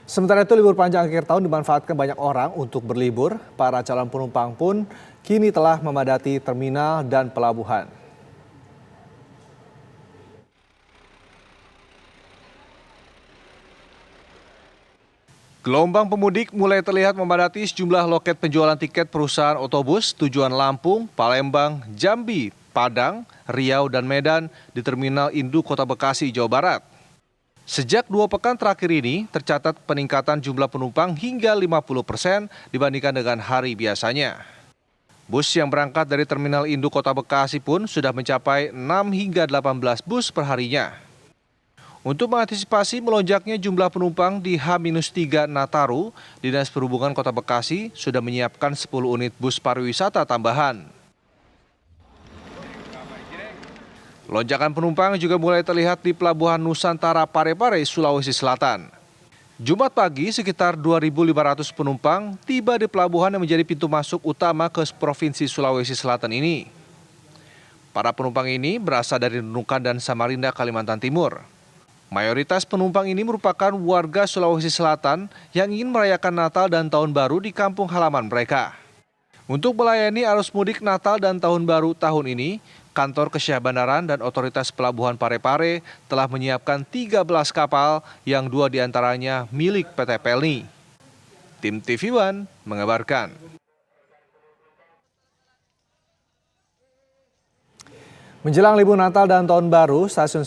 Sementara itu libur panjang akhir tahun dimanfaatkan banyak orang untuk berlibur. Para calon penumpang pun kini telah memadati terminal dan pelabuhan. Gelombang pemudik mulai terlihat memadati sejumlah loket penjualan tiket perusahaan otobus tujuan Lampung, Palembang, Jambi, Padang, Riau, dan Medan di Terminal Induk Kota Bekasi, Jawa Barat. Sejak 2 pekan terakhir ini, tercatat peningkatan jumlah penumpang hingga 50% dibandingkan dengan hari biasanya. Bus yang berangkat dari Terminal Induk Kota Bekasi pun sudah mencapai 6 hingga 18 bus perharinya. Untuk mengantisipasi melonjaknya jumlah penumpang di H-3 Nataru, Dinas Perhubungan Kota Bekasi sudah menyiapkan 10 unit bus pariwisata tambahan. Lonjakan penumpang juga mulai terlihat di Pelabuhan Nusantara Parepare, Sulawesi Selatan. Jumat pagi, sekitar 2.500 penumpang tiba di pelabuhan yang menjadi pintu masuk utama ke Provinsi Sulawesi Selatan ini. Para penumpang ini berasal dari Nunukan dan Samarinda, Kalimantan Timur. Mayoritas penumpang ini merupakan warga Sulawesi Selatan yang ingin merayakan Natal dan Tahun Baru di kampung halaman mereka. Untuk melayani arus mudik Natal dan Tahun Baru tahun ini, Kantor Kesyah Bandaran dan Otoritas Pelabuhan Parepare telah menyiapkan 13 kapal yang 2 diantaranya milik PT Pelni. Tim TV One mengabarkan. Menjelang libur Natal dan Tahun Baru, stasiun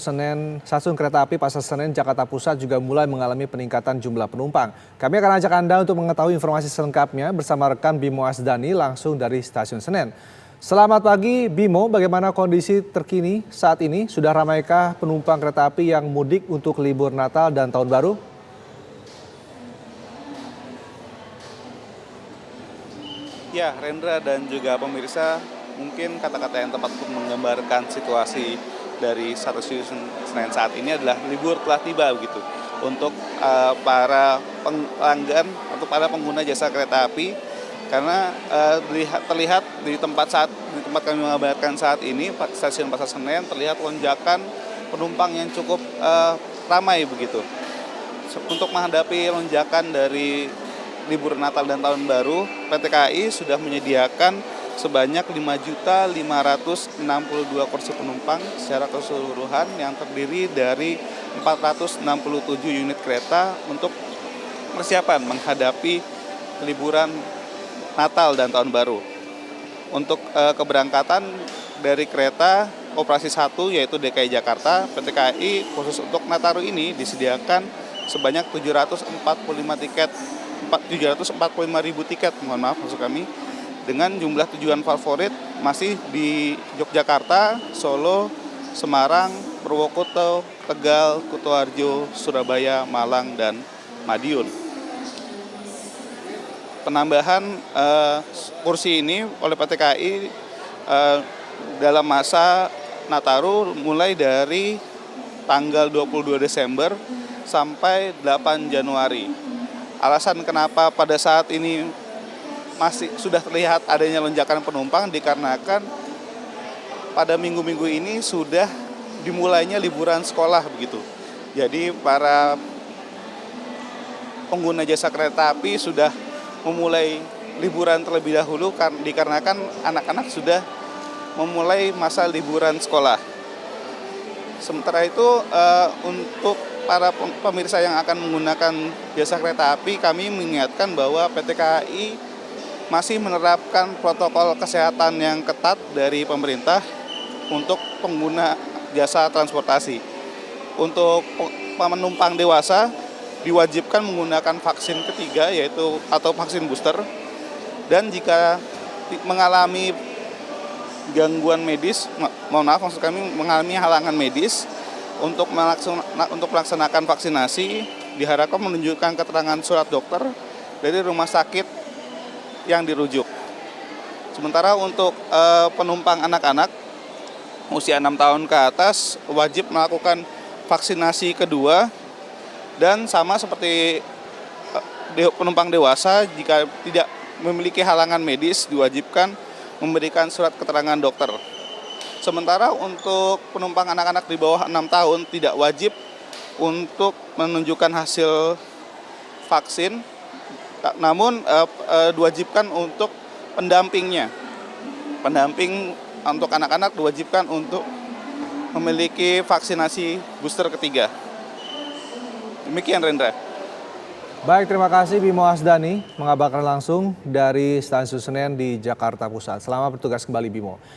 kereta api Pasar Senen Jakarta Pusat juga mulai mengalami peningkatan jumlah penumpang. Kami akan ajak Anda untuk mengetahui informasi selengkapnya bersama rekan Bimo Asdani langsung dari Stasiun Senen. Selamat pagi Bimo, bagaimana kondisi terkini saat ini? Sudah ramaikah penumpang kereta api yang mudik untuk libur Natal dan Tahun Baru? Ya, Rendra dan juga pemirsa, mungkin kata-kata yang tepat untuk menggambarkan situasi dari stasiun Senen saat ini adalah libur telah tiba begitu untuk para pelanggan atau para pengguna jasa kereta api, karena terlihat di tempat kami mengabarkan saat ini stasiun Pasar Senen terlihat lonjakan penumpang yang cukup ramai begitu. Untuk menghadapi lonjakan dari libur Natal dan Tahun Baru, PT KAI sudah menyediakan sebanyak 5.562 kursi penumpang secara keseluruhan yang terdiri dari 467 unit kereta untuk persiapan menghadapi liburan Natal dan Tahun Baru. Untuk keberangkatan dari kereta operasi 1 yaitu DKI Jakarta, PT KAI khusus untuk Nataru ini disediakan sebanyak 745.000 tiket, maksud kami, dengan jumlah tujuan favorit masih di Yogyakarta, Solo, Semarang, Purwokerto, Tegal, Kutoarjo, Surabaya, Malang, dan Madiun. Penambahan kursi ini oleh PT KAI dalam masa Nataru mulai dari tanggal 22 Desember sampai 8 Januari. Alasan kenapa pada saat ini masih sudah terlihat adanya lonjakan penumpang dikarenakan pada minggu-minggu ini sudah dimulainya liburan sekolah begitu. Jadi para pengguna jasa kereta api sudah memulai liburan terlebih dahulu dikarenakan anak-anak sudah memulai masa liburan sekolah. Sementara itu untuk para pemirsa yang akan menggunakan jasa kereta api, kami mengingatkan bahwa PT KAI masih menerapkan protokol kesehatan yang ketat dari pemerintah untuk pengguna jasa transportasi. Untuk penumpang dewasa diwajibkan menggunakan vaksin ketiga yaitu atau vaksin booster, dan jika mengalami gangguan medis, maksud kami mengalami halangan medis untuk melaksanakan vaksinasi diharapkan menunjukkan keterangan surat dokter dari rumah sakit yang dirujuk. Sementara untuk penumpang anak-anak usia 6 tahun ke atas wajib melakukan vaksinasi kedua, dan sama seperti penumpang dewasa jika tidak memiliki halangan medis diwajibkan memberikan surat keterangan dokter. Sementara untuk penumpang anak-anak di bawah 6 tahun tidak wajib untuk menunjukkan hasil vaksin, namun diwajibkan untuk pendampingnya. Pendamping untuk anak-anak diwajibkan untuk memiliki vaksinasi booster ketiga. Demikian, Rendra. Baik, terima kasih Bimo Asdani mengabarkan langsung dari Stasiun Senen di Jakarta Pusat. Selamat bertugas kembali Bimo.